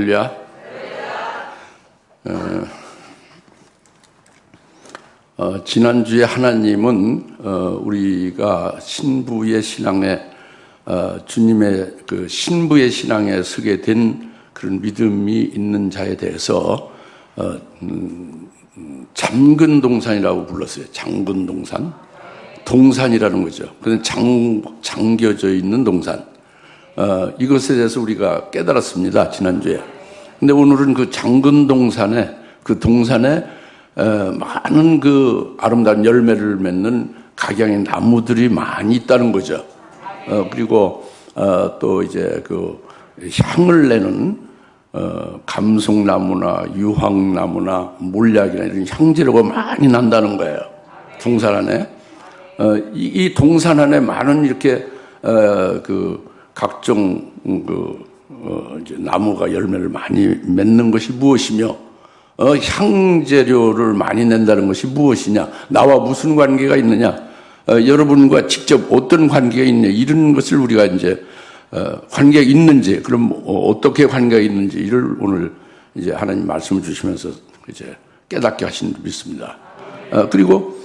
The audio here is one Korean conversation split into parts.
할렐루야. 지난주에 하나님은 우리가 신부의 신앙에 주님의 그 신부의 신앙에 서게 된 그런 믿음이 있는 자에 대해서 잠근동산이라고 불렀어요. 잠근동산. 동산이라는 거죠. 그건 잠겨져 있는 동산. 이것에 대해서 우리가 깨달았습니다. 지난주에. 근데 오늘은 그 잠근동산에, 그 동산에 많은 그 아름다운 열매를 맺는 각양의 나무들이 많이 있다는 거죠. 그리고 또 이제 그 향을 내는 감송나무나 유황나무나 몰약이나 이런 향재료가 많이 난다는 거예요. 동산 안에. 이 동산 안에 많은 이렇게 그 각종 이제 나무가 열매를 많이 맺는 것이 무엇이며, 향재료를 많이 낸다는 것이 무엇이냐, 나와 무슨 관계가 있느냐, 여러분과 직접 어떤 관계가 있냐, 이런 것을 우리가 이제 관계가 있는지, 그럼 어떻게 관계가 있는지 이를 오늘 이제 하나님 말씀을 주시면서 이제 깨닫게 하신 줄 믿습니다. 그리고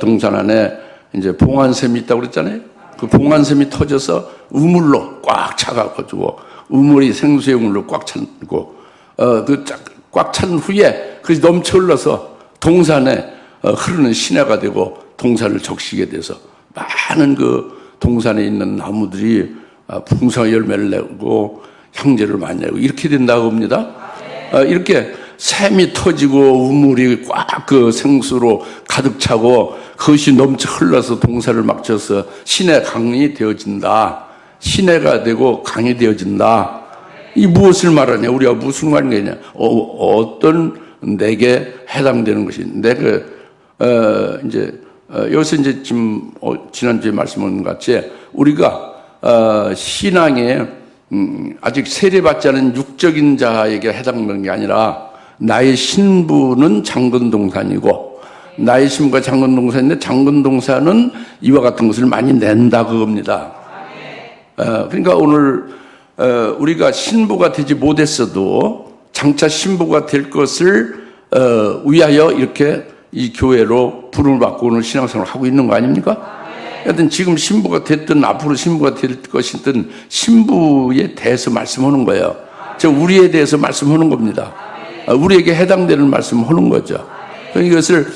동산 안에 이제 봉안샘이 있다고 그랬잖아요. 그 봉안샘이 터져서 우물로 꽉 차가지고, 우물이 생수의 우물로 꽉 차고, 꽉 찬 후에 그것이 넘쳐 흘러서 동산에 흐르는 시내가 되고 동산을 적시게 돼서 많은 그 동산에 있는 나무들이 풍성한 열매를 내고 향재를 많이 내고 이렇게 된다고 합니다. 이렇게 샘이 터지고 우물이 꽉 그 생수로 가득 차고 그것이 넘쳐 흘러서 동산을 막혀서 시내 강이 되어진다. 시내가 되고 강이 되어진다. 이 무엇을 말하냐? 우리가 무슨 관계냐? 어떤 내게 해당되는 것이 내게 이제 여기서 이제 지금 지난주에 말씀한 것 같이 우리가 신앙에 아직 세례받지 않은 육적인 자에게 해당되는 게 아니라 나의 신부는 잠근동산이고 나의 신부가 잠근동산인데 잠근동산은 이와 같은 것을 많이 낸다 그겁니다. 그러니까 오늘 우리가 신부가 되지 못했어도 장차 신부가 될 것을 위하여 이렇게 이 교회로 부름을 받고 오늘 신앙생활을 하고 있는 거 아닙니까? 하여튼 지금 신부가 됐든 앞으로 신부가 될 것이든 신부에 대해서 말씀하는 거예요. 저 우리에 대해서 말씀하는 겁니다. 우리에게 해당되는 말씀을 하는 거죠. 이것을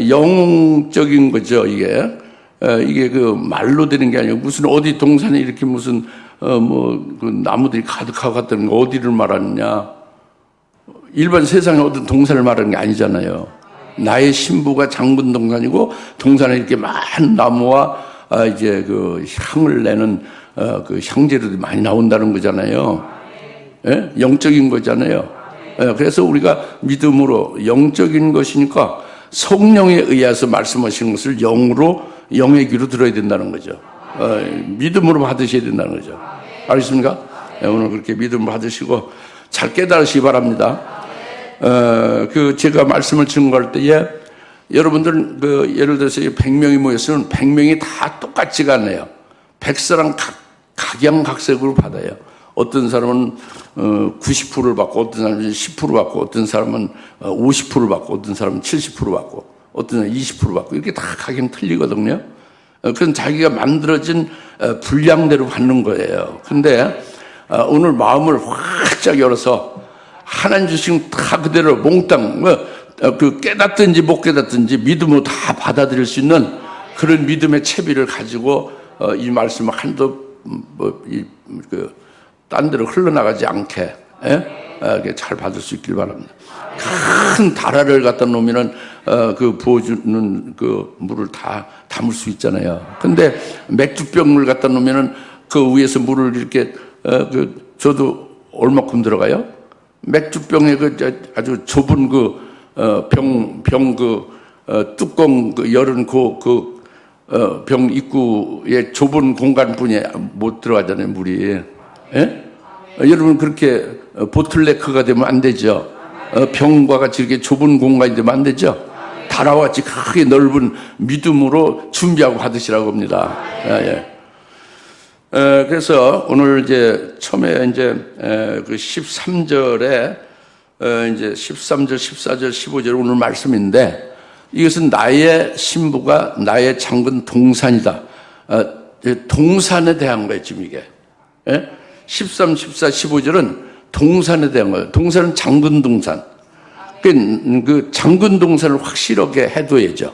영적인 거죠. 이게 그 말로 되는 게 아니고 무슨 어디 동산에 이렇게 무슨 그 나무들이 가득하고 갔다는 거 어디를 말하느냐. 일반 세상에 어떤 동산을 말하는 게 아니잖아요. 나의 신부가 잠근동산이고 동산에 이렇게 많은 나무와 이제 그 향을 내는 그 향재료들이 많이 나온다는 거잖아요. 예? 영적인 거잖아요. 그래서 우리가 믿음으로 영적인 것이니까 성령에 의해서 말씀하시는 것을 영으로 영의 귀로 들어야 된다는 거죠. 믿음으로 받으셔야 된다는 거죠. 알겠습니까? 오늘 그렇게 믿음을 받으시고 잘 깨달으시기 바랍니다. 제가 말씀을 증거할 때에 여러분들 예를 들어서 100명이 모였으면 100명이 다 똑같지가 않아요. 100사람 각양각색으로 받아요. 어떤 사람은 90%를 받고 어떤 사람은 10% 받고 어떤 사람은 50% 받고 어떤 사람은 70% 받고 어떤 사람은 20% 받고 이렇게 다 각양 틀리거든요. 그건 자기가 만들어진 분량대로 받는 거예요. 근데 오늘 마음을 활짝 열어서 하나님 주신 다 그대로 몽땅 그 깨닫든지 못 깨닫든지 믿음으로 다 받아들일 수 있는 그런 믿음의 채비를 가지고 이 말씀을 한도 딴 데로 흘러나가지 않게 잘 받을 수 있길 바랍니다. 큰 다라를 갖다 놓으면은 그 부어주는 그 물을 다 담을 수 있잖아요. 근데 맥주병을 갖다 놓으면은 그 위에서 물을 이렇게 저도 얼마큼 들어가요? 맥주병에 그 아주 좁은 뚜껑 열은 병 입구에 좁은 공간뿐이 못 들어가잖아요, 물이. 예? 여러분 그렇게 보틀네크가 되면 안 되죠. 병과 같이 이렇게 좁은 공간이 되면 안 되죠. 다라와 같이 크게 넓은 믿음으로 준비하고 받으시라고 합니다. 그래서 오늘 이제 처음에 이제 그 13절에 이제 13절, 14절, 15절 오늘 말씀인데 이것은 나의 신부가 나의 장군 동산이다. 동산에 대한 거예요, 지금 이게. 13, 14, 15절은 동산에 대한 거예요. 동산은 장군 동산. 그 장군 동산을 확실하게 해둬야죠.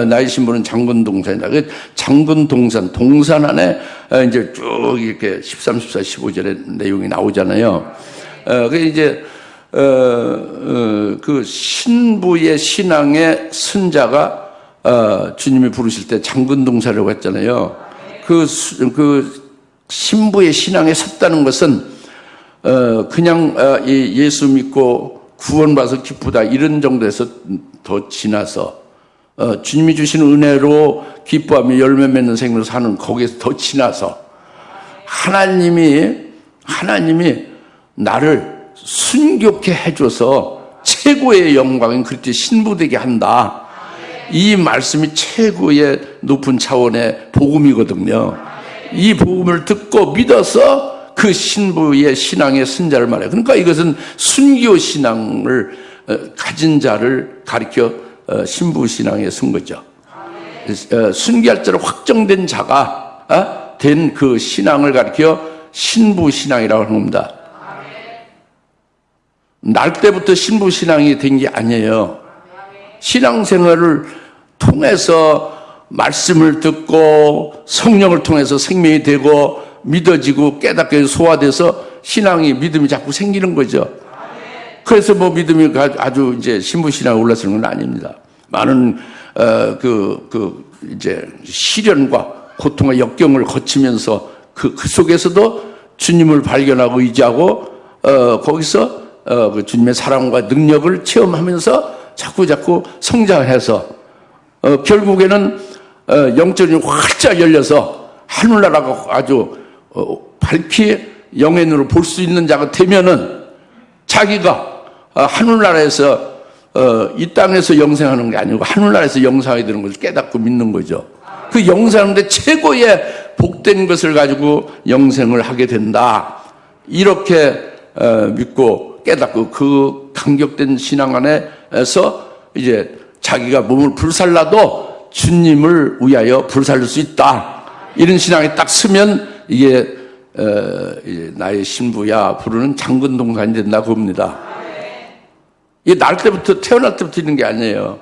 나의 신부는 장군 동산이다. 그 장군 동산, 동산 안에 이제 쭉 이렇게 13, 14, 15절의 내용이 나오잖아요. 그 이제 그 신부의 신앙의 선자가 주님이 부르실 때 장군 동산이라고 했잖아요. 그 신부의 신앙에 섰다는 것은 그냥 예수 믿고 구원받아서 기쁘다 이런 정도에서 더 지나서 주님이 주시는 은혜로 기뻐하며 열매 맺는 생명을 사는 거기에서 더 지나서 하나님이 나를 순교케 해줘서 최고의 영광인 그리스도의 신부되게 한다. 이 말씀이 최고의 높은 차원의 복음이거든요. 이 복음을 듣고 믿어서 그 신부의 신앙의 선자를 말해요. 그러니까 이것은 순교 신앙을 가진 자를 가리켜 신부 신앙에 쓴 거죠. 순교할 자로 확정된 자가 된 그 신앙을 가리켜 신부 신앙이라고 하는 겁니다. 날 때부터 신부 신앙이 된 게 아니에요. 신앙생활을 통해서 말씀을 듣고 성령을 통해서 생명이 되고 믿어지고 깨닫게 소화돼서 신앙이 믿음이 자꾸 생기는 거죠. 그래서 뭐 믿음이 아주 이제 신부 신앙에 올라서는 건 아닙니다. 많은 이제 시련과 고통과 역경을 거치면서 그 속에서도 주님을 발견하고 의지하고 거기서 그 주님의 사랑과 능력을 체험하면서 자꾸 성장해서 결국에는 영적인 활짝 열려서 하늘나라가 아주 밝히 영의 눈으로 볼 수 있는 자가 되면은 자기가 하늘나라에서 이 땅에서 영생하는 게 아니고 하늘나라에서 영생하게 되는 것을 깨닫고 믿는 거죠. 그 영생하는데 최고의 복된 것을 가지고 영생을 하게 된다. 이렇게 믿고 깨닫고 그 감격된 신앙 안에서 이제 자기가 몸을 불살라도 주님을 위하여 불살릴 수 있다. 이런 신앙에 딱 서면 이게 이제 나의 신부야 부르는 장군 동산이 된다고 봅니다. 이게 태어날 때부터 있는 게 아니에요.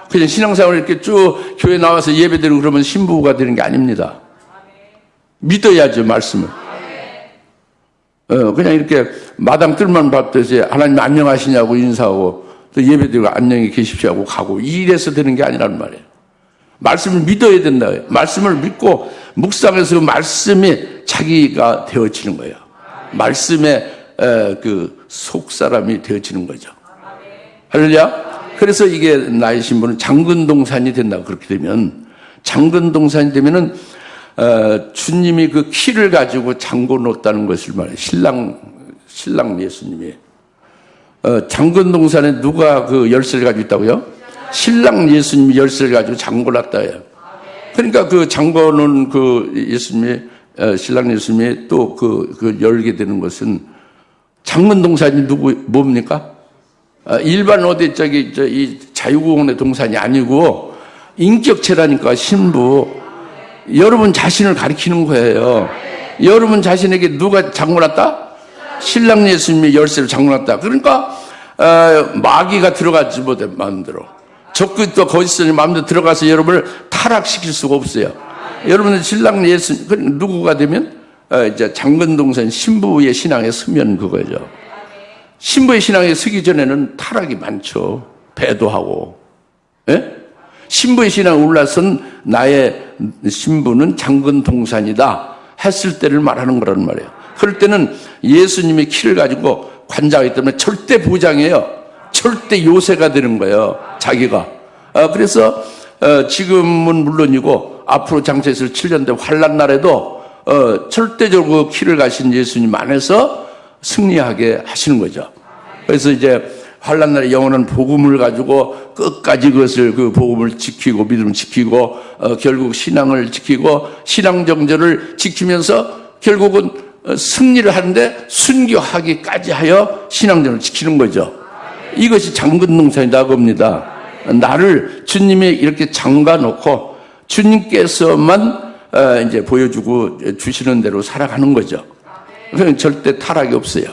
그냥 신앙생활을 이렇게 쭉 교회 나와서 예배드리고 그러면 신부가 되는 게 아닙니다. 믿어야죠, 말씀을. 그냥 이렇게 마당 뜰만 봤듯이 하나님 안녕하시냐고 인사하고 또 예배드리고 안녕히 계십시오 하고 가고 이래서 되는 게 아니란 말이에요. 말씀을 믿어야 된다. 말씀을 믿고 묵상해서 말씀이 자기가 되어지는 거예요. 말씀의 그 속사람이 되어지는 거죠. 할렐루야. 그래서 이게 나의 신부는 장군 동산이 된다고. 그렇게 되면 장군 동산이 되면은 주님이 그 키를 가지고 잠궈 놓았다는 것을 말해요. 신랑 예수님이 장군 동산에 누가 그 열쇠를 가지고 있다고요? 신랑 예수님이 열쇠를 가지고 잠궈 놨다예요. 그러니까 그 잠궈 놓은 그 예수님이 신랑 예수님이 또 그 열게 되는 것은 장군 동산이 뭡니까? 일반 어디 이 자유공원의 동산이 아니고 인격체라니까. 신부. 여러분 자신을 가리키는 거예요. 여러분 자신에게 누가 잠궈놨다? 신랑 예수님이 열쇠를 잠궈놨다. 그러니까 마귀가 들어가지 못해 마음대로. 적그 또 거짓선이 마음대로 들어가서 여러분을 타락시킬 수가 없어요. 여러분은 신랑 예수님 누구가 되면 이제 장군 동산 신부의 신앙에 서면 그거죠. 신부의 신앙에 서기 전에는 타락이 많죠. 배도하고. 예? 신부의 신앙에 올라선 나의 신부는 장군 동산이다 했을 때를 말하는 거란 말이에요. 그럴 때는 예수님의 키를 가지고 관장하기 때문에 절대 보장이에요. 절대 요새가 되는 거예요. 자기가. 그래서 지금은 물론이고 앞으로 장세에서 7년 대 환난 날에도 절대적으로 키를 가신 예수님 안에서 승리하게 하시는 거죠. 그래서 이제 환난 날에 영원한 복음을 가지고 끝까지 그것을 그 복음을 지키고 믿음을 지키고 결국 신앙을 지키고 신앙 정절을 지키면서 결국은 승리를 하는데 순교하기까지 하여 신앙 정절을 지키는 거죠. 이것이 장근동산이다 그겁니다. 나를 주님이 이렇게 잠가 놓고 주님께서만 이제 보여주고 주시는 대로 살아가는 거죠. 그러니까 절대 타락이 없어요.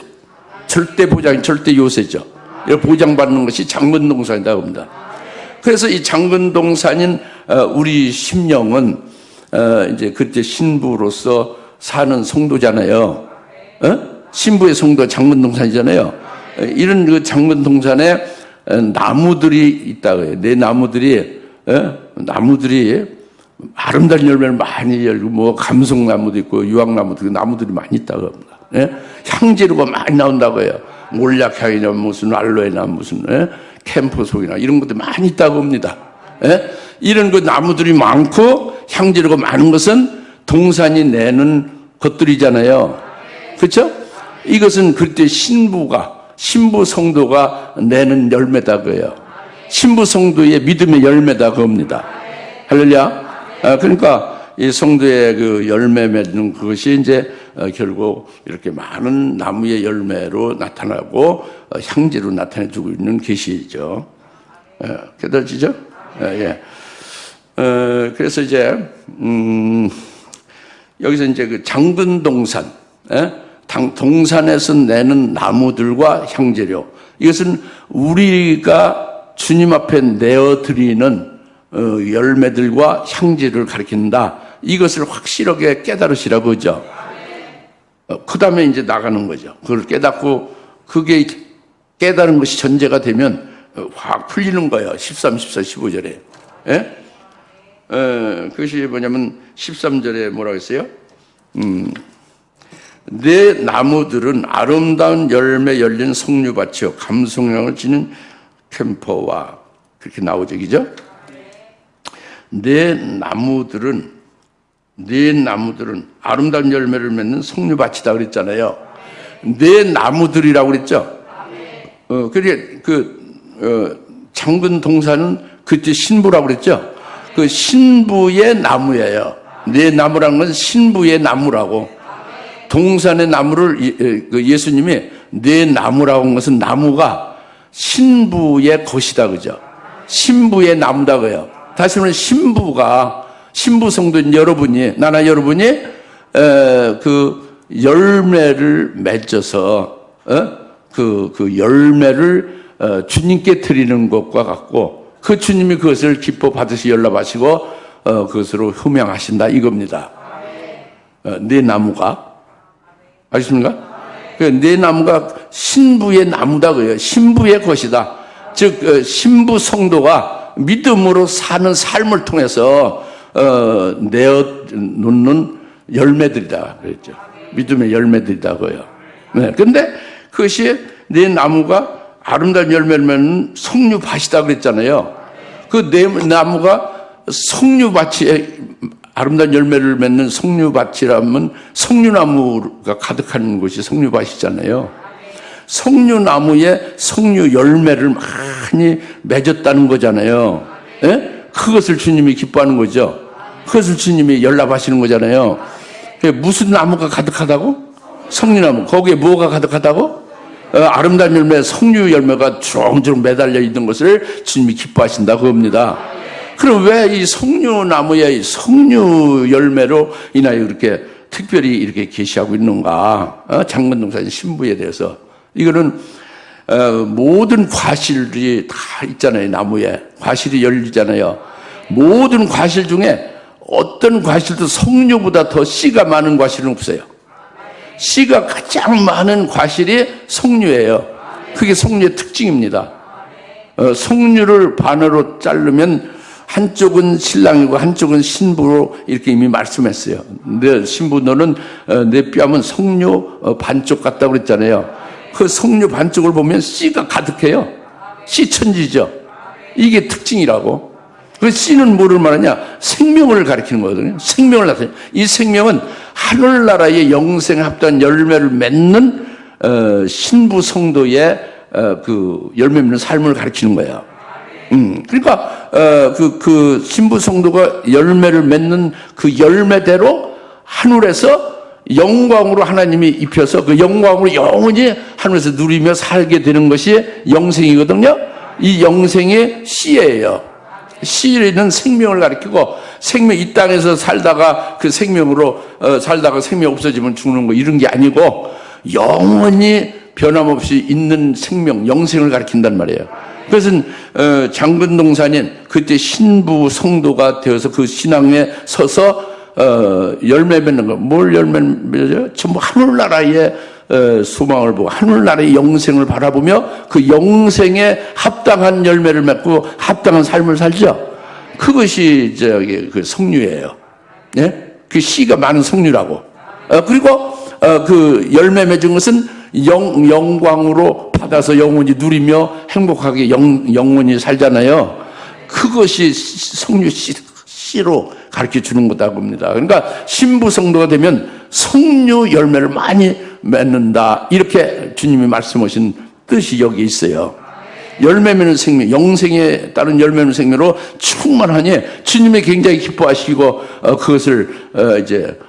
절대 보장이 절대 요새죠. 보장받는 것이 장근동산이다 봅니다. 그래서 이 장근동산인 우리 심령은 이제 그때 신부로서 사는 성도잖아요. 신부의 성도가 장근동산이잖아요. 이런 그 장근동산에 나무들이 있다고요. 내 나무들이 아름다운 열매를 많이 열고 뭐 감성나무도 있고 유황나무도 있고 나무들이 많이 있다고 합니다. 향재료가 많이 나온다고 해요. 몰약향이나 무슨 알로에나 무슨 캠퍼속이나 이런 것도 많이 있다고 합니다. 이런 그 나무들이 많고 향재료가 많은 것은 동산이 내는 것들이잖아요. 그렇죠? 이것은 그때 신부 성도가 내는 열매다고 해요. 신부 성도의 믿음의 열매다고 합니다. 할렐루야. 그러니까 이 성도의 그 열매 맺는 그것이 이제 결국 이렇게 많은 나무의 열매로 나타나고 향재로 나타내주고 있는 계시죠. 깨달으시죠? 예. 그래서 이제 여기서 이제 그 장근동산, 동산에서 내는 나무들과 향재료, 이것은 우리가 주님 앞에 내어드리는 열매들과 향재를 가리킨다. 이것을 확실하게 깨달으시라고 하죠. 그 다음에 이제 나가는 거죠. 그걸 깨닫고 그게 깨달은 것이 전제가 되면 확 풀리는 거예요. 13, 14, 15절에. 그것이 뭐냐면 13절에 뭐라고 했어요? 내 나무들은 아름다운 열매 열린 석류밭이요 감성향을 지닌 캠퍼와 그렇게 나오죠. 그죠? 내 나무들은 아름다운 열매를 맺는 석류밭이다 그랬잖아요. 내 나무들이라고 그랬죠. 그게 장근 동산은 그때 신부라고 그랬죠. 그 신부의 나무예요. 내 나무라는 건 신부의 나무라고. 동산의 나무를 예수님이 내 나무라고 한 것은 나무가 신부의 것이다 그죠. 신부의 나무다고요. 다시 말하면 신부 성도인 여러분이, 나나 여러분이 그 열매를 맺어서 그 열매를 주님께 드리는 것과 같고, 그 주님이 그것을 기뻐 받으시 연락하시고 그것으로 흠양하신다 이겁니다. 내 나무가 아시습니까? 내 나무가 신부의 나무다 그래요. 신부의 것이다. 즉 신부 성도가 믿음으로 사는 삶을 통해서 내어놓는 열매들이다 그랬죠. 믿음의 열매들이다고요. 네. 근데 그것이 내 나무가 아름다운 열매를 맺는 석류밭이다 그랬잖아요. 그 내 나무가 석류밭이 아름다운 열매를 맺는 석류밭이라면 석류나무가 가득한 곳이 석류밭이잖아요. 석류나무에 석류 열매를 많이 맺었다는 거잖아요. 예? 그것을 주님이 기뻐하는 거죠. 그것을 주님이 연락하시는 거잖아요. 무슨 나무가 가득하다고? 석류나무. 거기에 뭐가 가득하다고? 아름다운 열매, 석류 열매가 주렁주렁 매달려 있는 것을 주님이 기뻐하신다 그겁니다. 그럼 왜 이 석류나무의 석류 열매로 인하여 이렇게 특별히 이렇게 계시하고 있는가? 장근동산 신부에 대해서. 이거는 모든 과실이 다 있잖아요. 나무에 과실이 열리잖아요. 모든 과실 중에 어떤 과실도 석류보다 더 씨가 많은 과실은 없어요. 씨가 가장 많은 과실이 석류예요. 그게 석류의 특징입니다. 석류를 반으로 자르면 한쪽은 신랑이고 한쪽은 신부로 이렇게 이미 말씀했어요. 내 신부 너는 내 뺨은 석류 반쪽 같다고 그랬잖아요. 그 석류 반쪽을 보면 씨가 가득해요. 씨 천지죠. 이게 특징이라고. 그 씨는 뭐를 말하냐? 생명을 가리키는 거거든요. 생명을 나타내요. 이 생명은 하늘나라의 영생에 합당한 열매를 맺는 신부 성도의 그 열매 맺는 삶을 가르치는 거예요. 그러니까 그 신부 성도가 열매를 맺는 그 열매대로 하늘에서 영광으로 하나님이 입혀서 그 영광으로 영원히 하늘에서 누리며 살게 되는 것이 영생이거든요. 이 영생의 씨예요. 씨는 생명을 가리키고, 생명, 이 땅에서 살다가 그 생명으로 살다가 생명 없어지면 죽는 거 이런 게 아니고 영원히 변함없이 있는 생명, 영생을 가리킨단 말이에요. 그것은 장근동산인 그때 신부 성도가 되어서 그 신앙에 서서 열매 맺는 거. 뭘 열매 맺어요? 전부 하늘나라의 소망을 보고 하늘나라의 영생을 바라보며 그 영생에 합당한 열매를 맺고 합당한 삶을 살죠. 그것이 그 성류예요. 예? 그 씨가 많은 성류라고. 그리고 그 열매 맺은 것은 영광으로 받아서 영원히 누리며 행복하게 영원히 살잖아요. 그것이 성류 씨로 가르쳐 주는 거다고 합니다. 그러니까 신부 성도가 되면 성류 열매를 많이 맺는다. 이렇게 주님이 말씀하신 뜻이 여기 있어요. 열매 맺는 생명, 영생에 따른 열매 맺는 생명으로 충만하니 주님이 굉장히 기뻐하시고 그것을 이제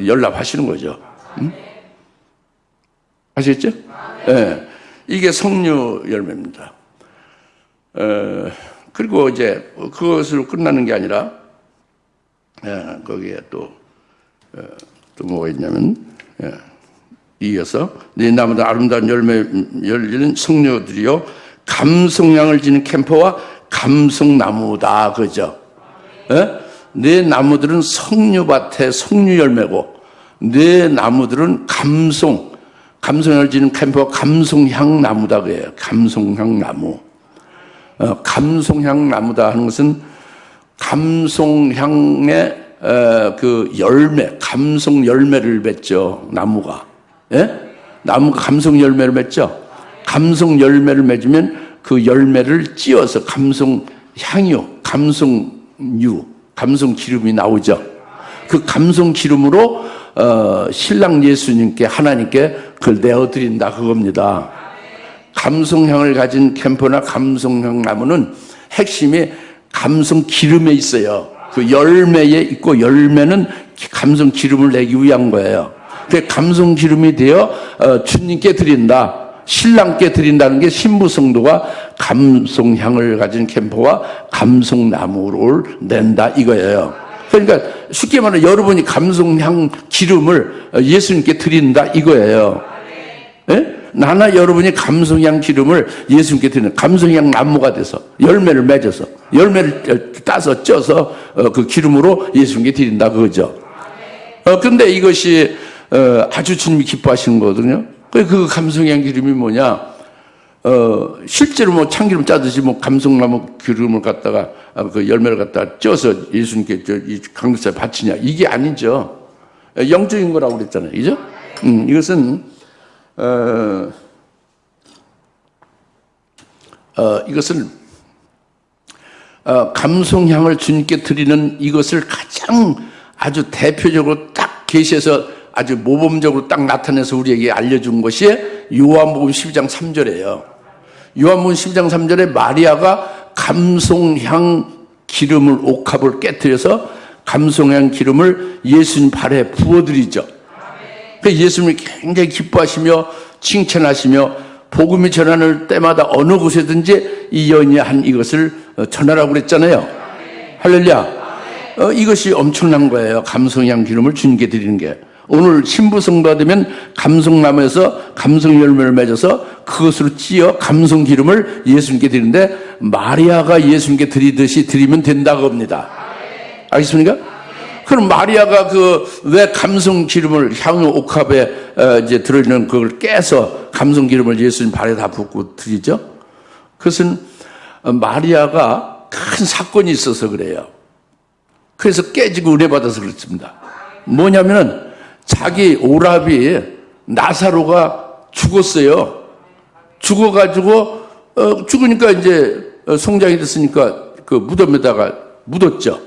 연락하시는 거죠. 아시겠죠? 네. 이게 성류 열매입니다. 그리고 이제 그것으로 끝나는 게 아니라 거기에 또 뭐가 있냐면 이어서 네 나무도 아름다운 열매 열리는 성류들이요 감성향을 지닌 캠퍼와 감성나무다 그죠? 네 나무들은 성류밭의 성류 열매고 네 나무들은 감성향을 지닌 캠퍼와 감성향 나무다 그래요. 감성향 나무. 감성향 나무다 하는 것은 감성향의 그 열매, 감성 열매를 맺죠. 나무가. 예? 나무가 감성 열매를 맺죠. 감성 열매를 맺으면 그 열매를 찧어서 감성 향유, 감성유, 감성 기름이 나오죠. 그 감성 기름으로 신랑 예수님께 하나님께 그걸 내어드린다 그겁니다. 감성향을 가진 캠퍼나 감성향 나무는 핵심이 감성 기름에 있어요. 그 열매에 있고 열매는 감성 기름을 내기 위한 거예요. 그 감성 기름이 되어 주님께 드린다. 신랑께 드린다는 게 신부 성도가 감성향을 가진 캠퍼와 감성나무를 낸다 이거예요. 그러니까 쉽게 말하면 여러분이 감성향 기름을 예수님께 드린다 이거예요. 예? 나나 여러분이 감성향 기름을 예수님께 드리는 감성향 나무가 돼서 열매를 맺어서 열매를 따서 쪄서 그 기름으로 예수님께 드린다 그거죠. 근데 이것이 아주 주님이 기뻐하시는 거거든요. 그 감성향 기름이 뭐냐? 실제로 뭐 참기름 짜듯이 뭐 감성나무 기름을 갖다가 그 열매를 갖다가 쪄서 예수님께 이 강도사에 바치냐? 이게 아니죠. 영적인 거라고 그랬잖아요. 그죠? 이것은 이것은 감성향을 주님께 드리는 이것을 가장 아주 대표적으로 딱 계시해서 아주 모범적으로 딱 나타내서 우리에게 알려준 것이 요한복음 12장 3절이에요. 요한복음 12장 3절에 마리아가 감성향 기름을 옥합을 깨뜨려서 감성향 기름을 예수님 발에 부어드리죠. 예수님이 굉장히 기뻐하시며 칭찬하시며 복음이 전하는 때마다 어느 곳에든지 이 여인이 한 이것을 전하라고 그랬잖아요. 할렐루야. 이것이 엄청난 거예요. 감성향 기름을 주님께 드리는 게. 오늘 신부 성도가 되면 감성나무에서 감성 열매를 맺어서 그것으로 찧어 감성 기름을 예수님께 드리는데 마리아가 예수님께 드리듯이 드리면 된다고 합니다. 알겠습니까? 그럼 마리아가 왜 감성 기름을 향유 옥합에 이제 들어있는 그걸 깨서 감성 기름을 예수님 발에 다 붓고 드리죠? 그것은 마리아가 큰 사건이 있어서 그래요. 그래서 깨지고 은혜 받아서 그렇습니다. 뭐냐면은 자기 오라비 나사로가 죽었어요. 죽어가지고 죽으니까 이제 성장이 됐으니까 그 무덤에다가 묻었죠.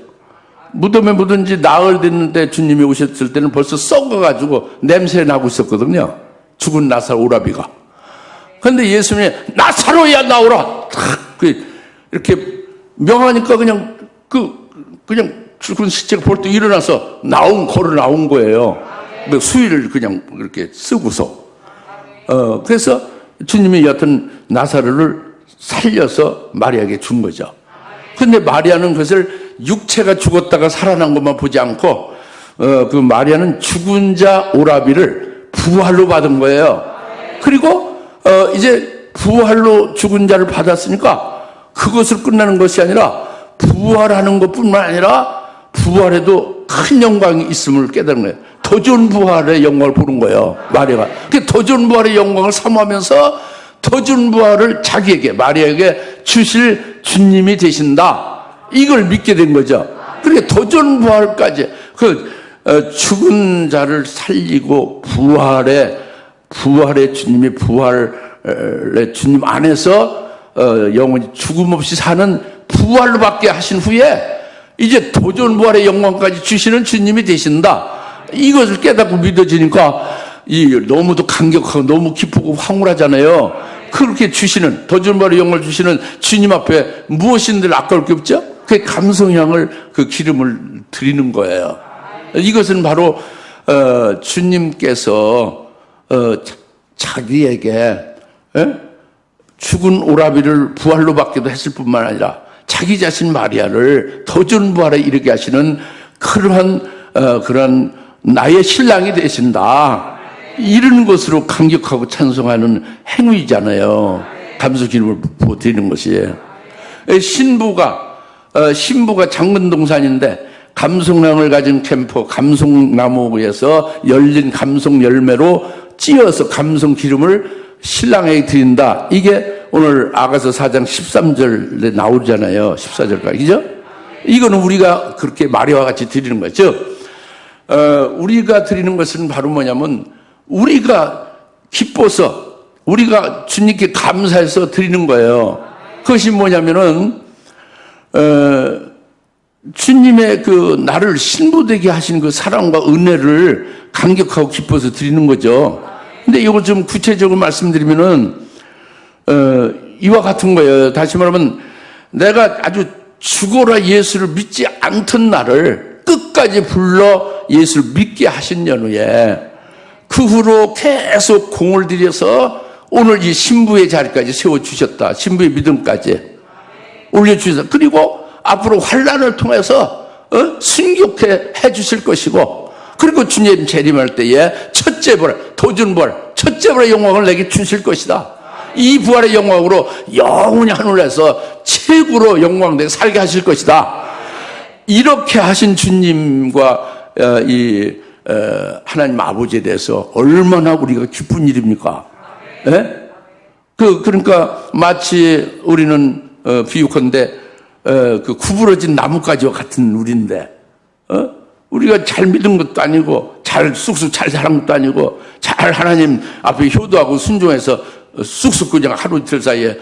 무덤에 묻은 지 나흘 됐는데 주님이 오셨을 때는 벌써 썩어가지고 냄새 나고 있었거든요. 죽은 나사로 오라비가. 근데 예수님이 나사로야 나오라. 탁, 이렇게 명하니까 그냥 죽은 시체가 벌떡 일어나서 걸어 나온 거예요. 수위를 그냥 이렇게 쓰고서. 그래서 주님이 여하튼 나사로를 살려서 마리아에게 준 거죠. 근데 마리아는 그것을 육체가 죽었다가 살아난 것만 보지 않고, 그 마리아는 죽은 자 오라비를 부활로 받은 거예요. 그리고, 이제 부활로 죽은 자를 받았으니까 그것을 끝나는 것이 아니라 부활하는 것 뿐만 아니라 부활에도 큰 영광이 있음을 깨달은 거예요. 더 좋은 부활의 영광을 보는 거예요, 마리아가. 더 좋은 부활의 영광을 사모하면서 더 좋은 부활을 자기에게, 마리아에게 주실 주님이 되신다. 이걸 믿게 된 거죠. 그러니까 더 좋은 부활까지, 죽은 자를 살리고 부활의 주님이 부활의 주님 안에서 영원히 죽음 없이 사는 부활로 받게 하신 후에 이제 더 좋은 부활의 영광까지 주시는 주님이 되신다. 이것을 깨닫고 믿어지니까 너무도 감격하고 너무 기쁘고 황홀하잖아요. 그렇게 주시는, 더 좋은 부활의 영광을 주시는 주님 앞에 무엇인들 아까울 게 없죠? 그 감성향을, 그 기름을 드리는 거예요. 이것은 바로 주님께서 자기에게 죽은 오라비를 부활로 받기도 했을 뿐만 아니라 자기 자신 마리아를 더 좋은 부활에 이르게 하시는 그러한 나의 신랑이 되신다. 이런 것으로 감격하고 찬송하는 행위잖아요. 감사 기름을 부어드리는 것이. 신부가 장문동산인데 감송향을 가진 캠퍼, 감송나무에서 열린 감송 열매로 찧어서 감송 기름을 신랑에게 드린다. 이게 오늘 아가서 4장 13절에 나오잖아요. 14절까지. 그죠? 이거는 우리가 그렇게 마리아와 같이 드리는 거죠. 우리가 드리는 것은 바로 뭐냐면, 우리가 기뻐서, 우리가 주님께 감사해서 드리는 거예요. 그것이 뭐냐면은, 주님의 나를 신부되게 하신 그 사랑과 은혜를 감격하고 기뻐서 드리는 거죠. 근데 이걸 좀 구체적으로 말씀드리면은, 이와 같은 거예요. 다시 말하면, 내가 아주 죽어라 예수를 믿지 않던 나를 끝까지 불러 예수를 믿게 하신 연후에, 그 후로 계속 공을 들여서 오늘 이 신부의 자리까지 세워주셨다. 신부의 믿음까지 올려주셨다. 그리고 앞으로 환난을 통해서 순교케 해주실 것이고, 그리고 주님 재림할 때에 첫째 부활, 도전 부활, 첫째 부활의 영광을 내게 주실 것이다. 이 부활의 영광으로 영원히 하늘에서 최고로 영광되게 살게 하실 것이다. 이렇게 하신 주님과 하나님 아버지에 대해서 얼마나 우리가 기쁜 일입니까? 예? 그러니까 마치 우리는 비유컨대 그 구부러진 나뭇가지와 같은 우리인데, 우리가 잘 믿은 것도 아니고 잘 쑥쑥 잘 사는 것도 아니고 잘 하나님 앞에 효도하고 순종해서 쑥쑥 그냥 하루 이틀 사이에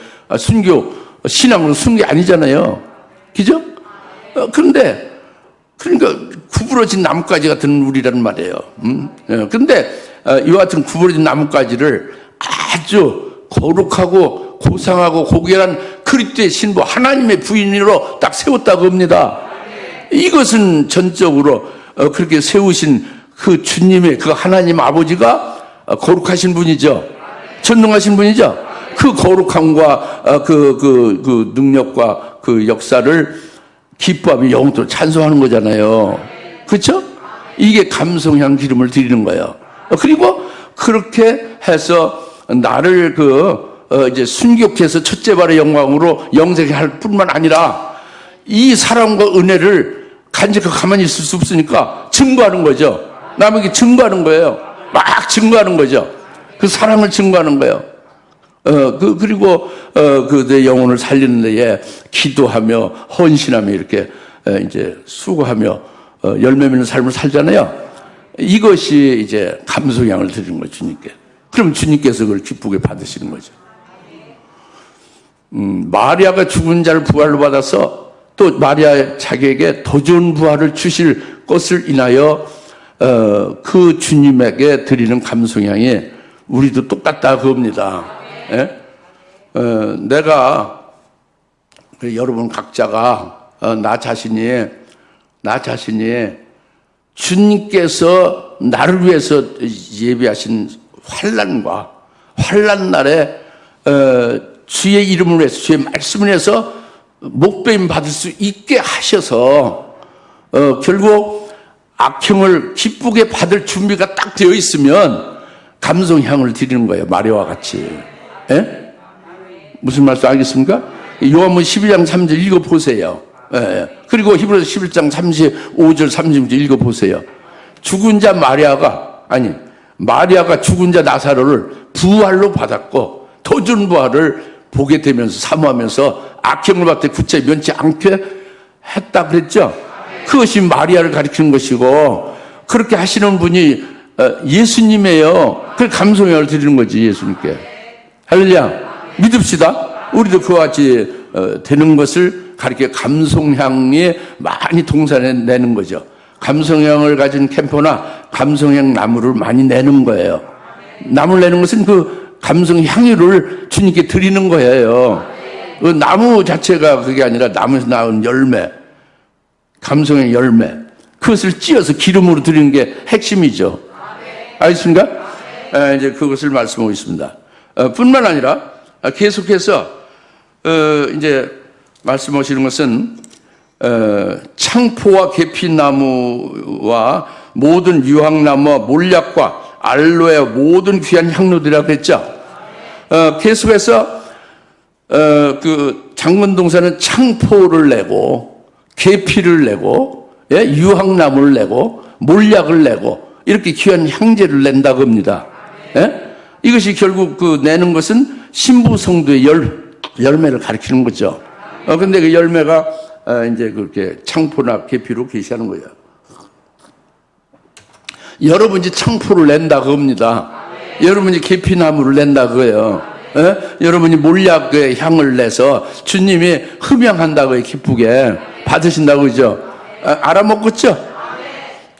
신앙으로 순 게 아니잖아요. 그죠? 그런데 그러니까 구부러진 나뭇가지 같은 우리란 말이에요. 그런데 이와 같은 구부러진 나뭇가지를 아주 거룩하고 고상하고 고귀한 그리스도의 신부 하나님의 부인으로 딱 세웠다고 합니다. 이것은 전적으로 그렇게 세우신 그 주님의 그 하나님 아버지가 거룩하신 분이죠. 전능하신 분이죠. 그 거룩함과 그 능력과 그 역사를 기뻐하며 영원토록 찬송하는 거잖아요. 그렇죠? 이게 감성향 기름을 드리는 거예요. 그리고 그렇게 해서 나를 이제 순교케 해서 첫째 발의 영광으로 영생케 할 뿐만 아니라 이 사랑과 은혜를 간직하고 가만히 있을 수 없으니까 증거하는 거죠. 남에게 증거하는 거예요. 막 증거하는 거죠. 그 사랑을 증거하는 거예요. 그리고 내 영혼을 살리는 데에 기도하며 헌신하며 이렇게 이제 수고하며 열매 맺는 삶을 살잖아요. 이것이 이제 감성향을 드리는 거예요, 주님께. 그럼 주님께서 그걸 기쁘게 받으시는 거죠. 마리아가 죽은 자를 부활로 받아서 또 마리아 자기에게 더 좋은 부활을 주실 것을 인하여 그 주님에게 드리는 감성향이 우리도 똑같다 그겁니다. 예? 내가 여러분 각자가 나 자신이 주님께서 나를 위해서 예비하신 환난 날에 주의 이름을 위해서 주의 말씀을 위해서 목배임 받을 수 있게 하셔서 결국 악형을 기쁘게 받을 준비가 딱 되어 있으면 감성향을 드리는 거예요. 마리아와 같이. 예? 무슨 말씀 알겠습니까? 요한복음 12장 3절 읽어보세요. 예. 그리고 히브리서 11장 35절 36절 읽어보세요. 마리아가 죽은 자 나사로를 부활로 받았고 더 준 부활을 보게 되면서 사모하면서 악형을 받되 구체 면치 않게 했다 그랬죠. 그것이 마리아를 가리키는 것이고 그렇게 하시는 분이 예수님이에요. 그 감성형을 드리는 거지 예수님께. 할렐루야. 믿읍시다. 우리도 그와 같이 되는 것을 가리켜 감성향에 많이 동산해내는 거죠. 감성향을 가진 캠퍼나 감성향 나무를 많이 내는 거예요. 나무를 내는 것은 그 감성향유를 주님께 드리는 거예요. 그 나무 자체가 그게 아니라 나무에서 나온 열매, 감성향 열매, 그것을 찧어서 기름으로 드리는 게 핵심이죠. 알겠습니까? 이제 그것을 말씀하고 있습니다. 뿐만 아니라 계속해서 이제 말씀하시는 것은 창포와 계피나무와 모든 유황나무와 몰약과 알로에 모든 귀한 향료들이라고 했죠. 계속해서 그 장문동사는 창포를 내고 계피를 내고 유황나무를 내고 몰약을 내고 이렇게 귀한 향재를 낸다고 합니다. 이것이 결국 그 내는 것은 신부성도의 열매를 가리키는 거죠. 근데 그 열매가 이제 그렇게 창포나 계피로 계시하는 거예요. 여러분이 창포를 낸다고 합니다. 여러분이 계피나무를 낸다고 해요. 여러분이 몰약의 향을 내서 주님이 흠양한다고 해요. 기쁘게 받으신다고 그죠? 알아먹겠죠?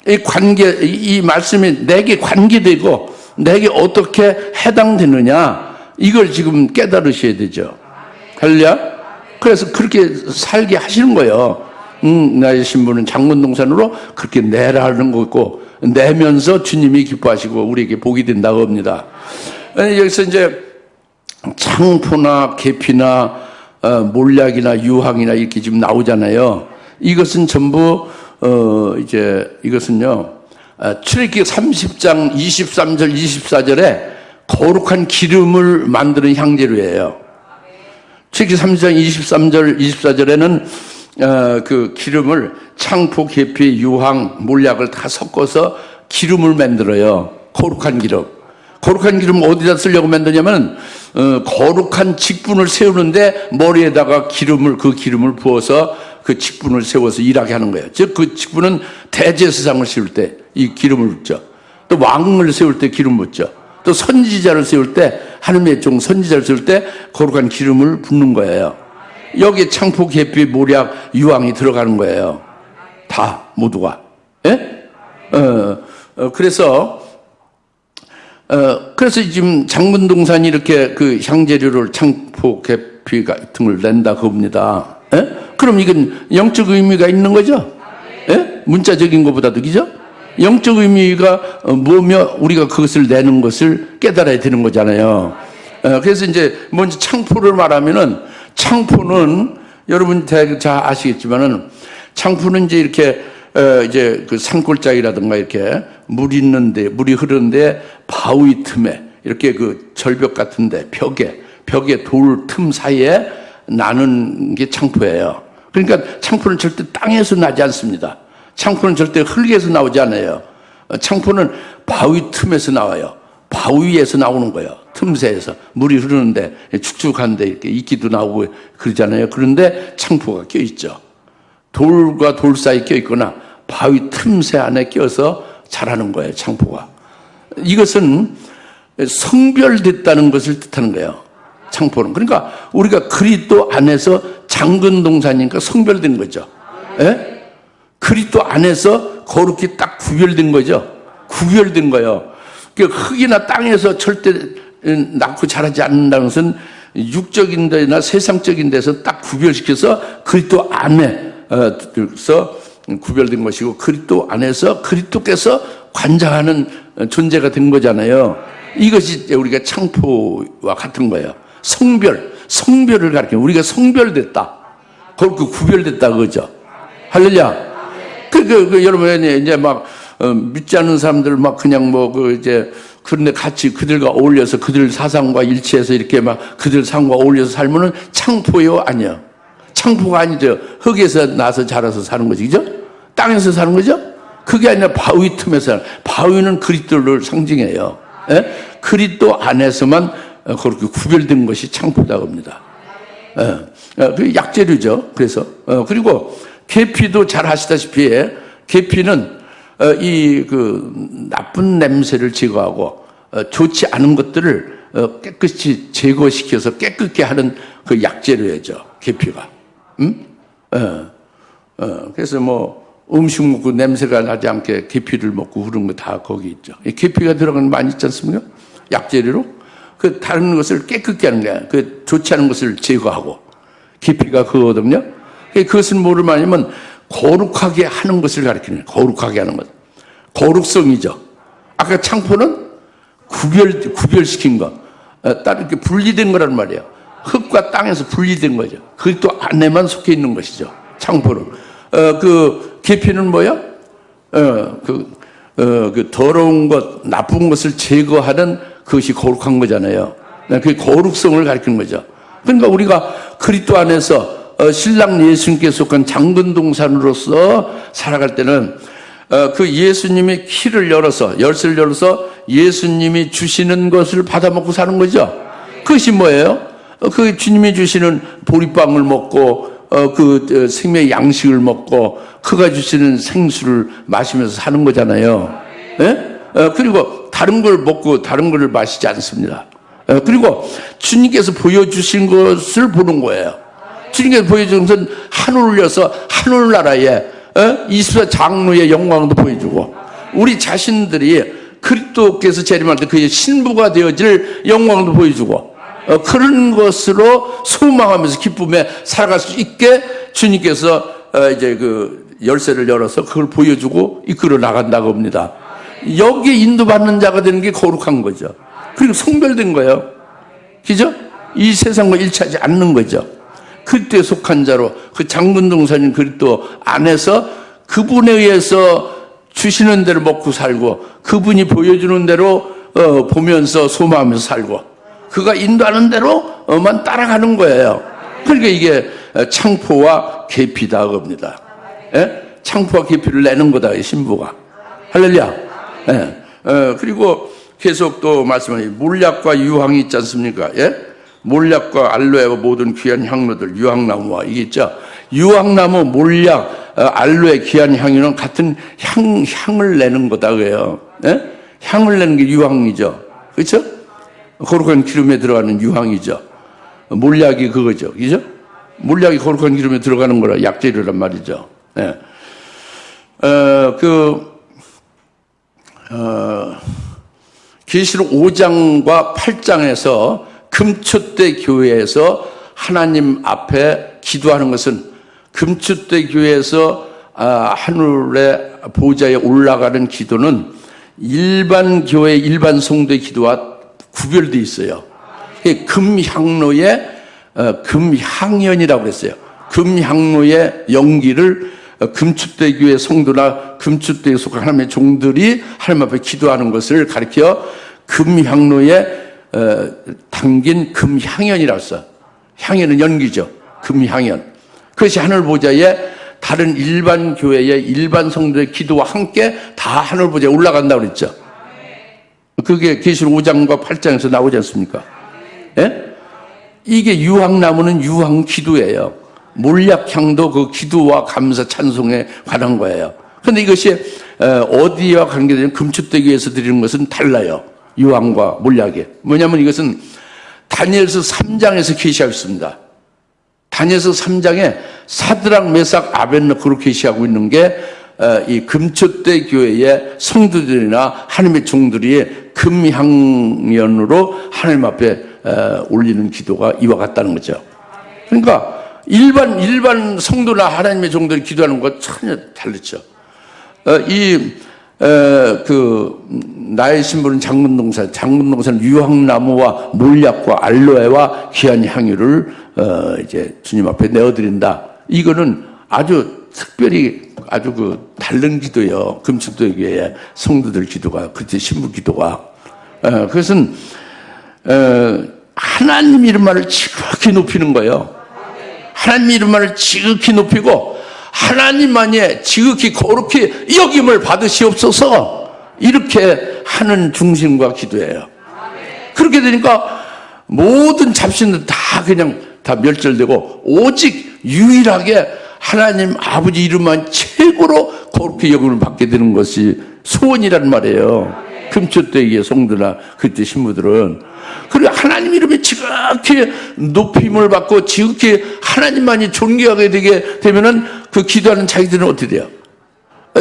이 관계, 이 말씀이 내게 관계되고 내게 어떻게 해당되느냐 이걸 지금 깨달으셔야 되죠. 할렐루야. 그래서 그렇게 살게 하시는 거예요. 나의 신부는 장문동산으로 그렇게 내라 하는 거고 내면서 주님이 기뻐하시고 우리에게 복이 된다고 합니다. 여기서 이제 창포나 계피나 몰약이나 유황이나 이렇게 지금 나오잖아요. 이것은 전부 이것은요 출애굽기 30장 23절 24절에 거룩한 기름을 만드는 향재료예요. 출애굽기 30장 23절 24절에는 그 기름을 창포, 계피, 유황, 몰약을 다 섞어서 기름을 만들어요. 거룩한 기름. 거룩한 기름 어디다 쓰려고 만드냐면 거룩한 직분을 세우는데 머리에다가 그 기름을 부어서 그 직분을 세워서 일하게 하는 거예요. 즉 그 직분은 대제사장을 세울 때 이 기름을 붓죠. 또 왕을 세울 때 기름 붓죠. 또 선지자를 세울 때 하나님의 종 선지자를 세울 때 거룩한 기름을 붓는 거예요. 여기에 창포, 계피, 몰약, 유황이 들어가는 거예요. 다 모두가. 예? 그래서 지금 장문동산이 이렇게 그 향재료를 창포, 계피 같은 걸 낸다 그겁니다. 예? 그럼 이건 영적 의미가 있는 거죠? 예? 문자적인 것보다도 그죠? 영적 의미가 뭐며 우리가 그것을 내는 것을 깨달아야 되는 거잖아요. 그래서 이제 먼저 창포를 말하면은 창포는 여러분 잘 아시겠지만은 창포는 이제 이렇게 이제 그 산골짜기라든가 이렇게 물이 흐르는데 바위 틈에 이렇게 그 절벽 같은데 벽에 돌 틈 사이에 나는 게 창포예요. 그러니까 창포는 절대 땅에서 나지 않습니다. 창포는 절대 흙에서 나오지 않아요. 창포는 바위 틈에서 나와요. 바위에서 나오는 거예요. 틈새에서 물이 흐르는데 축축한데 이렇게 이끼도 나오고 그러잖아요. 그런데 창포가 껴있죠. 돌과 돌 사이 껴있거나 바위 틈새 안에 껴서 자라는 거예요. 창포가. 이것은 성별됐다는 것을 뜻하는 거예요. 창포는. 그러니까 우리가 그리스도 안에서 장근동산이니까 성별된 거죠. 예? 그리스도 안에서 거룩히 딱 구별된 거죠. 구별된 거예요. 흙이나 땅에서 절대 낳고 자라지 않는다는 것은 육적인 데나 세상적인 데서 딱 구별시켜서 그리스도 안에서 구별된 것이고 그리스도 안에서 그리스도께서 관장하는 존재가 된 거잖아요. 이것이 우리가 창포와 같은 거예요. 성별을 가리키는 우리가 성별됐다. 그렇게 구별됐다 그거죠. 할렐루야. 여러분 이제 막 믿지 않는 사람들 막 그냥 그런데 같이 그들과 어울려서 그들 사상과 일치해서 이렇게 막 그들 상과 어울려서 살면은 창포요? 아니요. 창포가 아니죠. 흙에서 나서 자라서 사는 거지, 그죠? 땅에서 사는 거죠? 그게 아니라 바위 틈에서 바위는 그리스도를 상징해요. 예? 그리스도 안에서만 그렇게 구별된 것이 창포다 겁니다. 그 약재료죠. 그래서 그리고 계피도 잘 아시다시피 계피는 나쁜 냄새를 제거하고 좋지 않은 것들을 깨끗이 제거시켜서 깨끗게 하는 그 약재료죠. 계피가. 그래서 음식 먹고 냄새가 나지 않게 계피를 먹고 그런 거 다 거기 있죠. 계피가 들어간 거 많이 있지 않습니까? 약재료로. 그 다른 것을 깨끗게 하는 거야. 그 좋지 않은 것을 제거하고. 계피가 그거거든요. 그것은 뭐를 말하냐면 거룩하게 하는 것을 가리키는 거예요. 거룩하게 하는 것. 거룩성이죠. 아까 창포는 구별시킨 거. 따로 이렇게 분리된 거란 말이에요. 흙과 땅에서 분리된 거죠. 그게 또 안에만 속해 있는 것이죠. 창포는. 그 계피는 뭐야? 그 더러운 것, 나쁜 것을 제거하는 그것이 거룩한 거잖아요. 그 거룩성을 가리키는 거죠. 그러니까 우리가 그리스도 안에서 신랑 예수님께 속한 장근 동산으로서 살아갈 때는 그 예수님이 키를 열어서 열쇠를 열어서 예수님이 주시는 것을 받아 먹고 사는 거죠. 그것이 뭐예요? 그 주님이 주시는 보리빵을 먹고 그 생명의 양식을 먹고 그가 주시는 생수를 마시면서 사는 거잖아요. 예? 그리고 다른 걸 먹고 다른 걸 마시지 않습니다. 그리고 주님께서 보여주신 것을 보는 거예요. 주님께서 보여주는 것은 하늘을 열어서 하늘나라의 24 장로의 영광도 보여주고 우리 자신들이 그리스도께서 재림할 때 그의 신부가 되어질 영광도 보여주고 그런 것으로 소망하면서 기쁨에 살아갈 수 있게 주님께서 이제 그 열쇠를 열어서 그걸 보여주고 이끌어 나간다고 합니다. 여기에 인도받는 자가 되는 게 거룩한 거죠. 그리고 성별된 거예요. 그죠? 이 세상과 일치하지 않는 거죠. 그리스도에 속한 자로 그 장군 동산인 그리스도 안에서 그분에 의해서 주시는 대로 먹고 살고 그분이 보여주는 대로 보면서 소망하면서 살고 그가 인도하는 대로만 따라가는 거예요. 그러니까 이게 창포와 계피다 겁니다. 예? 창포와 계피를 내는 거다 신부가. 할렐루야. 예. 그리고 계속 또 말씀하니 몰약과 유황이 있지 않습니까? 예? 몰약과 알로에와 모든 귀한 향료들, 유황나무와 이게 있죠. 유황나무, 몰약, 알로에 귀한 향유는 같은 향을 내는 거다 그래요. 예? 향을 내는 게 유황이죠. 그렇죠? 거룩한 기름에 들어가는 유황이죠. 몰약이 그거죠. 그죠? 몰약이 거룩한 기름에 들어가는 거라 약재료란 말이죠. 예. 계시록 5장과 8장에서 금초대 교회에서 하나님 앞에 기도하는 것은 금초대 교회에서 하늘의 보좌에 올라가는 기도는 일반 교회, 일반 성도의 기도와 구별되어 있어요. 금향로의 금향연이라고 그랬어요. 금향로의 연기를 금축대 교회 성도나 금축대에 속한 하나님의 종들이 하나님 앞에 기도하는 것을 가리켜 금향로에 담긴 금향연이라고 했어요. 향연은 연기죠. 금향연. 그것이 하늘 보좌에 다른 일반 교회의 일반 성도의 기도와 함께 다 하늘 보좌에 올라간다고 그랬죠. 그게 계시록 5장과 8장에서 나오지 않습니까? 예? 이게 유황나무는 유황 기도예요. 몰약향도 그 기도와 감사 찬송에 관한 거예요. 그런데 이것이 어디와 관계되는 금축대교에서 드리는 것은 달라요. 유황과 몰약이. 뭐냐면 이것은 다니엘서 3장에서 계시하고 있습니다. 다니엘서 3장에 사드락, 메삭, 아벳느고로 계시하고 있는 게 이 금초대 교회의 성도들이나 하나님의 종들이 금향연으로 하나님 앞에 올리는 기도가 이와 같다는 거죠. 그러니까 일반 성도나 하나님의 종들이 기도하는 것과 전혀 다르죠. 나의 신부는 장근동산 유황나무와 몰약과 알로에와 귀한 향유를 이제 주님 앞에 내어드린다. 이거는 아주 특별히 아주 다른 기도예요. 금축도 교회의 성도들 기도가, 그때 신부 기도가. 그것은 하나님 이름만을 지극히 높이는 거예요. 하나님 이름만을 지극히 높이고 하나님만이 지극히 거룩히 여김을 받으시옵소서, 이렇게 하는 중심과 기도예요. 그렇게 되니까 모든 잡신들 다 그냥 다 멸절되고 오직 유일하게 하나님 아버지 이름만 최고로 거룩히 여김을 받게 되는 것이 소원이란 말이에요. 금초대기의 성도나 그때 신부들은. 그리고 하나님 이름이 지극히 높임을 받고 지극히 하나님만이 존귀하게 되게 되면은 그 기도하는 자기들은 어떻게 돼요?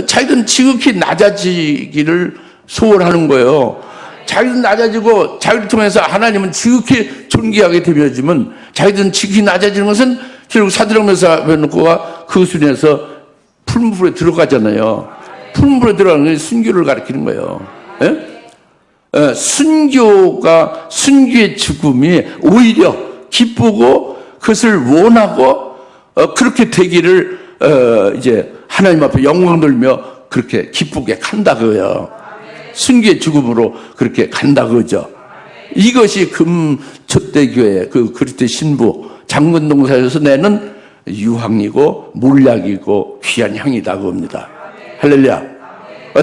자기들은 지극히 낮아지기를 소원하는 거예요. 자기들은 낮아지고 자기를 통해서 하나님은 지극히 존귀하게 되어지면 자기들은 지극히 낮아지는 것은 결국 사드락 메사 베드고가 그 수준에서 풀무불에 들어가잖아요. 풀무불에 들어가는 게 순교를 가리키는 거예요. 예? 순교의 죽음이 오히려 기쁘고 그것을 원하고 그렇게 되기를 이제 하나님 앞에 영광 돌며 그렇게 기쁘게 간다 그거예요. 순교의 죽음으로 그렇게 간다 그거죠. 이것이 금초대교회 그 그리스도의 신부 장근동사에서 내는 유황이고 몰약이고 귀한 향이다 그겁니다. 할렐루야.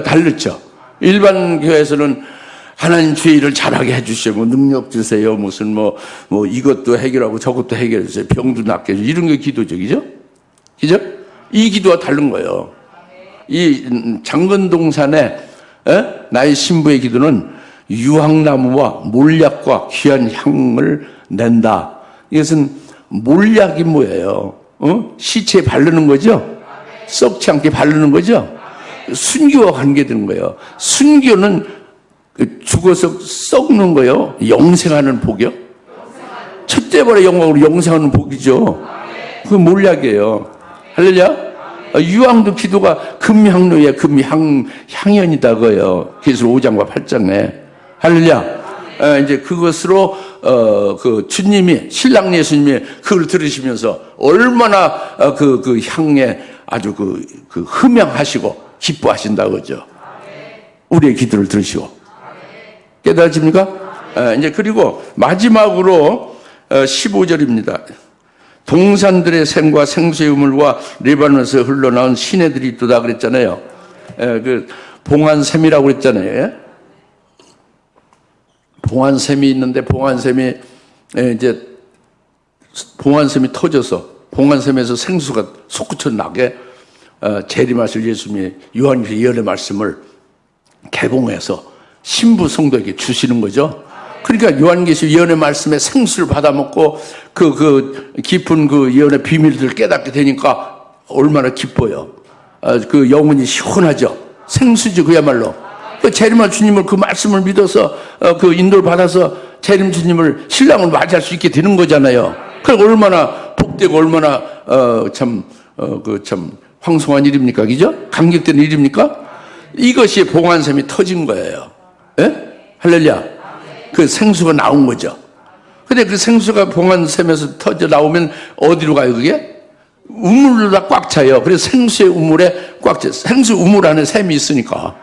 다르죠. 일반 교회에서는 하나님 주의 일을 잘하게 해주시고 능력 주세요. 무슨 이것도 해결하고 저것도 해결해 주세요. 병도 낫게 해주세요. 이런 게 기도적이죠. 그죠? 이 기도와 다른 거예요. 이 장근동산의 나의 신부의 기도는 유황나무와 몰약과 귀한 향을 낸다. 이것은 몰약이 뭐예요? 시체에 바르는 거죠? 썩지 않게 바르는 거죠? 순교와 관계되는 거예요. 순교는 죽어서 썩는 거예요. 영생하는 복이요. 첫째발의 영광으로 영생하는 복이죠. 그게 몰약이에요. 할렐루야. 유황도 기도가 금향료에 금향연이다 그거예요. 계시록 5장과 8장에. 할렐루야. 이제 그것으로 그 주님이 신랑 예수님이 그걸 들으시면서 얼마나 그 향에 아주 그 흠양하시고 기뻐하신다 그죠. 우리의 기도를 들으시고. 깨달아집니까? 이제 그리고 마지막으로 15절입니다. 동산들의 샘과 생수의 우물과 레바논에서 흘러나온 시내들이 있도다 그랬잖아요. 그 봉안샘이라고 그랬잖아요. 봉안샘이 있는데 봉안샘이 터져서 봉안샘에서 생수가 솟구쳐 나게 재림하실 예수님의 요한계시록 예언의 말씀을 개봉해서 신부 성도에게 주시는 거죠. 그러니까 요한계시록 예언의 말씀에 생수를 받아먹고 그 깊은 그 예언의 비밀들을 깨닫게 되니까 얼마나 기뻐요. 그 영혼이 시원하죠. 생수죠 그야말로. 그 재림할 주님을 그 말씀을 믿어서 그 인도를 받아서 재림 주님을 신랑을 맞이할 수 있게 되는 거잖아요. 그럼 얼마나 복되고 얼마나 참 황송한 일입니까, 그죠? 감격되는 일입니까? 이것이 봉안샘이 터진 거예요. 예? 할렐루야. 그 생수가 나온 거죠. 근데 그 생수가 봉안샘에서 터져 나오면 어디로 가요, 그게? 우물로 다 꽉 차요. 그래서 생수의 우물에 꽉 차. 생수 우물 안에 샘이 있으니까.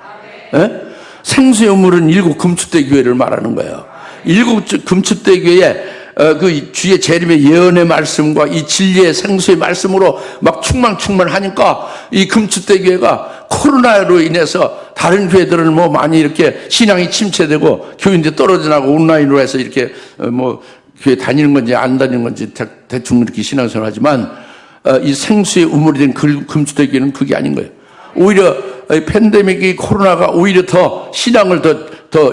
예? 생수의 우물은 일곱 금축대 교회를 말하는 거예요. 일곱 금축대 교회에 그 주의 재림의 예언의 말씀과 이 진리의 생수의 말씀으로 막 충만하니까 이 금축대 교회가 코로나로 인해서 다른 교회들은 많이 이렇게 신앙이 침체되고 교인들이 떨어져 나가고 온라인으로 해서 이렇게 교회 다니는 건지 안 다니는 건지 대충 이렇게 신앙생활 하지만 이 생수의 우물이 된 금축대 교회는 그게 아닌 거예요. 오히려 팬데믹이 코로나가 오히려 더 신앙을 더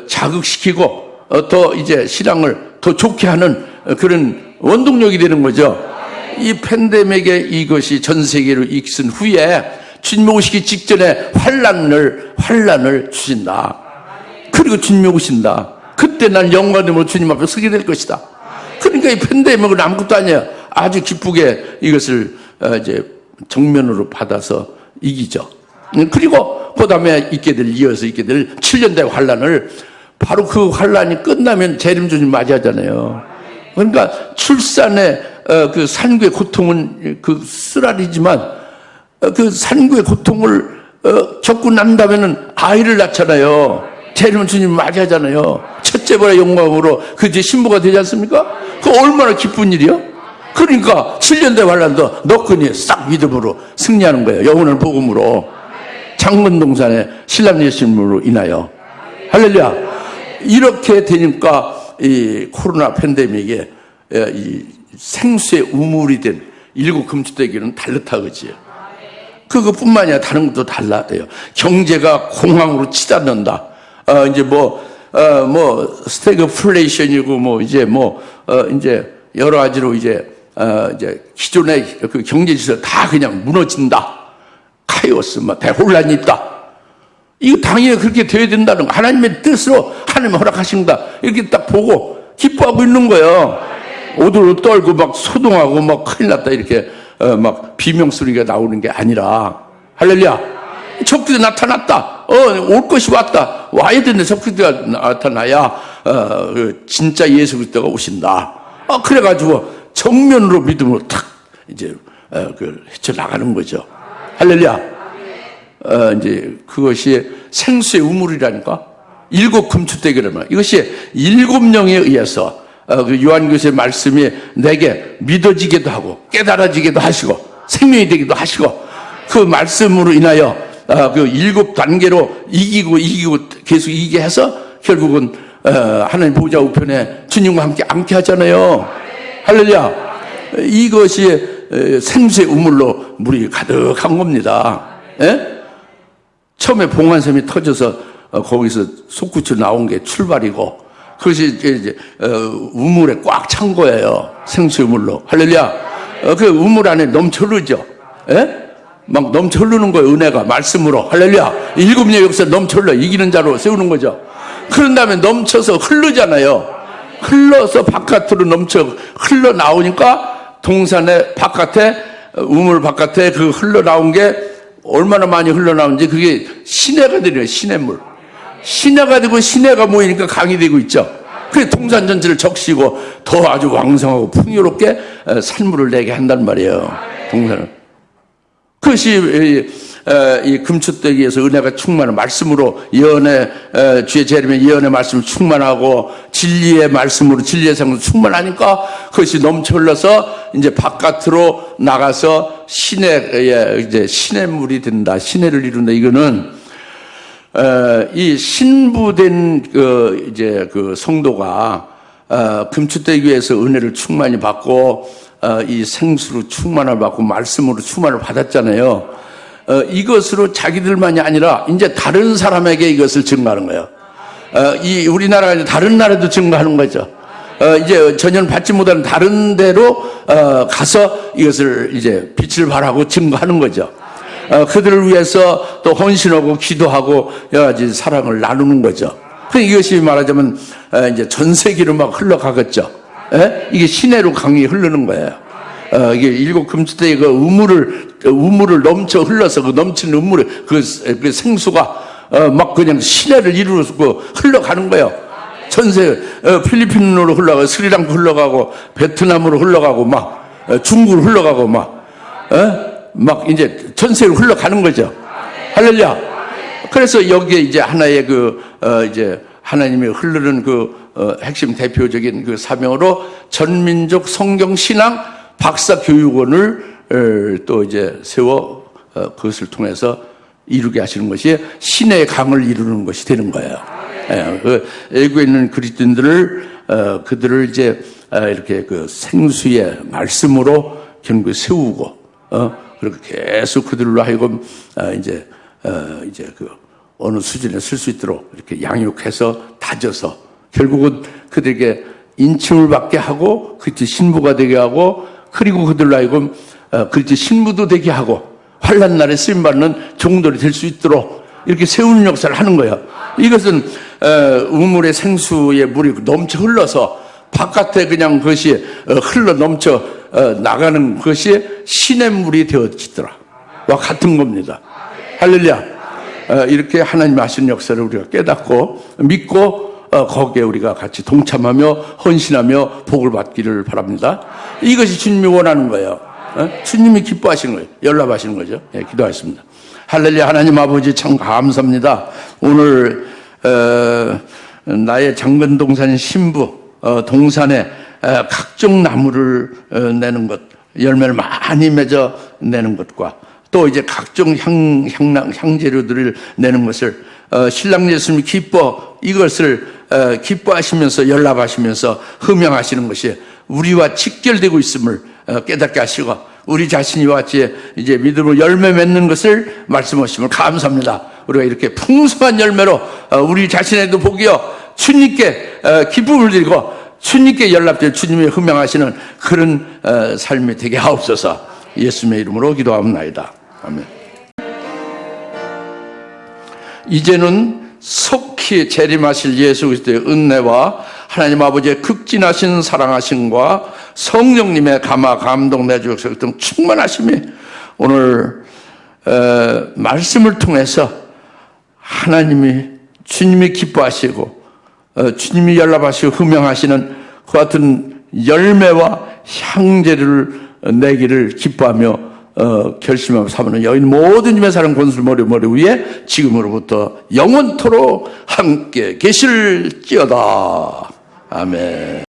자극시키고 더 이제 신앙을 더 좋게 하는 그런 원동력이 되는 거죠. 이 팬데믹의 이것이 전 세계로 익힌 후에 주님 오시기 직전에 환란을 주신다. 그리고 주님 오신다. 그때 난 영광으로 주님 앞에 서게 될 것이다. 그러니까 이 팬데믹은 아무것도 아니에요. 아주 기쁘게 이것을 이제 정면으로 받아서 이기죠. 그리고 그 다음에 이어서 있게 될 7년대 환란을, 바로 그 환란이 끝나면 재림주님 맞이하잖아요. 그러니까 출산의 그 산구의 고통은 그 쓰라리지만 그 산구의 고통을 겪고 난 다음에는 아이를 낳잖아요. 재림주님 맞이하잖아요. 첫째보다 영광으로 그 이제 신부가 되지 않습니까? 그 얼마나 기쁜 일이요? 그러니까 7년대 환란도 너끈히 싹 믿음으로 승리하는 거예요. 영원한 복음으로, 장문동산의 신랑 예수님으로 인하여. 할렐루야. 이렇게 되니까 이 코로나 팬데믹에 이 생수의 우물이 된 일곱 금주대기는 달르다 그지요. 그것뿐만 아니라 다른 것도 달라요. 경제가 공황으로 치닫는다. 이제 스태그플레이션이고 이제 여러 가지로 이제 기존의 그 경제 질서 다 그냥 무너진다. 카오스, 대혼란이 있다. 이거 당연히 그렇게 돼야 된다는 거. 하나님의 뜻으로 하나님 허락하신다. 이렇게 딱 보고 기뻐하고 있는 거예요. 오들오 떨고 막 소동하고 막 큰일 났다. 이렇게 막 비명소리가 나오는 게 아니라, 할렐루야. 적그리스도 나타났다. 올 것이 왔다. 와야 되는데 적그리스도가 나타나야 진짜 예수 그리스도가 오신다. 그래가지고 정면으로 믿음으로 탁 이제 헤쳐 나가는 거죠. 할렐루야. 이제 그것이 생수의 우물이라니까. 일곱 금추대기라면 이것이 일곱 영에 의해서 그 요한교수의 말씀이 내게 믿어지기도 하고 깨달아지기도 하시고 생명이 되기도 하시고, 그 말씀으로 인하여 그 일곱 단계로 이기고 계속 이기게 해서 결국은 하나님 보좌 우편에 주님과 함께 앉게 하잖아요. 할렐루야. 이것이 생수의 우물로 물이 가득한 겁니다. 예? 처음에 봉안샘이 터져서 거기서 솟구쳐 나온 게 출발이고, 그것이 이제 우물에 꽉 찬 거예요. 생수의 우물로. 할렐루야. 그 우물 안에 넘쳐 흐르죠. 예? 막 넘쳐 흐르는 거예요. 은혜가 말씀으로. 할렐루야. 일곱 년 역사 넘쳐 흘러 이기는 자로 세우는 거죠. 그런 다음에 넘쳐서 흐르잖아요. 흘러서 바깥으로 넘쳐 흘러나오니까 동산의 바깥에, 우물 바깥에 그 흘러나온 게 얼마나 많이 흘러나오는지 그게 시내가 되네요. 시내물. 시내가 되고 시내가 모이니까 강이 되고 있죠. 그래서 동산 전체를 적시고 더 아주 왕성하고 풍요롭게 산물을 내게 한단 말이에요. 동산은. 그것이 이 금추대기에서 은혜가 충만한 말씀으로 예언의 주의 재림의 예언의 말씀을 충만하고 진리의 말씀으로 진리의 생으로 충만하니까 그것이 넘쳐 흘러서 이제 바깥으로 나가서 시내에 이제 시내물이 된다. 시내를 이룬다. 이거는 이 신부된 이제 그 성도가 금추대기에서 은혜를 충만히 받고 이 생수로 충만을 받고 말씀으로 충만을 받았잖아요. 이것으로 자기들만이 아니라 이제 다른 사람에게 이것을 증거하는 거예요. 이 우리나라가 이제 다른 나라도 증거하는 거죠. 이제 전혀 받지 못하는 다른 데로 가서 이것을 이제 빛을 발하고 증거하는 거죠. 그들을 위해서 또 헌신하고 기도하고 여러 가지 사랑을 나누는 거죠. 이것이 말하자면 이제 전 세계로 막 흘러가겠죠. 이게 시내로 강이 흐르는 거예요. 이게 일곱 금추대기 그 우물을 넘쳐 흘러서 그 넘치는 우물에 그 생수가 막 그냥 시내를 이루고 흘러가는 거예요. 전세 필리핀으로 흘러가고 스리랑카 흘러가고 베트남으로 흘러가고 막 중국으로 흘러가고 막 이제 전세로 흘러가는 거죠. 할렐루야. 그래서 여기에 이제 하나의 이제 하나님이 흐르는 핵심 대표적인 그 사명으로 전민족 성경 신앙 박사 교육원을 또 이제 세워 그것을 통해서 이루게 하시는 것이 신의 강을 이루는 것이 되는 거예요. 애국에 있는 그리스도인들을 그들을 이제 이렇게 그 생수의 말씀으로 결국 세우고 그렇게 계속 그들로 하여금 이제 그 어느 수준에 쓸 수 있도록 이렇게 양육해서 다져서 결국은 그들에게 인침을 받게 하고 그때 신부가 되게 하고 그리고 그들로 하여금 그리스도 신부도 되게 하고 환난 날에 쓰임받는 종들이 될 수 있도록 이렇게 세우는 역사를 하는 거예요. 이것은 우물의 생수의 물이 넘쳐 흘러서 바깥에 그냥 그것이 흘러 넘쳐 나가는 것이 신의 물이 되어지더라 와 같은 겁니다. 할렐루야. 이렇게 하나님 하시는 역사를 우리가 깨닫고 믿고 거기에 우리가 같이 동참하며 헌신하며 복을 받기를 바랍니다. 이것이 주님이 원하는 거예요. 주님이 기뻐하시는 거예요. 연락하시는 거죠. 예, 기도하겠습니다. 할렐루야. 하나님 아버지 참 감사합니다. 오늘 나의 장건동산 신부 동산에 각종 나무를 내는 것, 열매를 많이 맺어 내는 것과 또 이제 각종 향재료들을 내는 것을 신랑 예수님이 이것을 기뻐하시면서 연락하시면서 흠양하시는 것이 우리와 직결되고 있음을 깨닫게 하시고 우리 자신이 같이 이제 믿음으로 열매 맺는 것을 말씀하심을 감사합니다. 우리가 이렇게 풍성한 열매로 우리 자신에도 복이요 주님께 기쁨을 드리고 주님께 연락될 주님의 흠양하시는 그런 삶이 되게 하옵소서. 예수님의 이름으로 기도하옵나이다. 아멘. 이제는 속히 재림하실 예수 그리스도의 은혜와 하나님 아버지의 극진하신 사랑하심과 성령님의 감화 감동 내주셔서 등 충만하심이 오늘 말씀을 통해서 하나님이 주님이 기뻐하시고 주님이 연락하시고 흠양하시는 그 같은 열매와 향재를 내기를 기뻐하며 결심하고 삼는 여인 모든 님의 사랑 권술 머리 위에 지금으로부터 영원토록 함께 계실지어다. 아멘.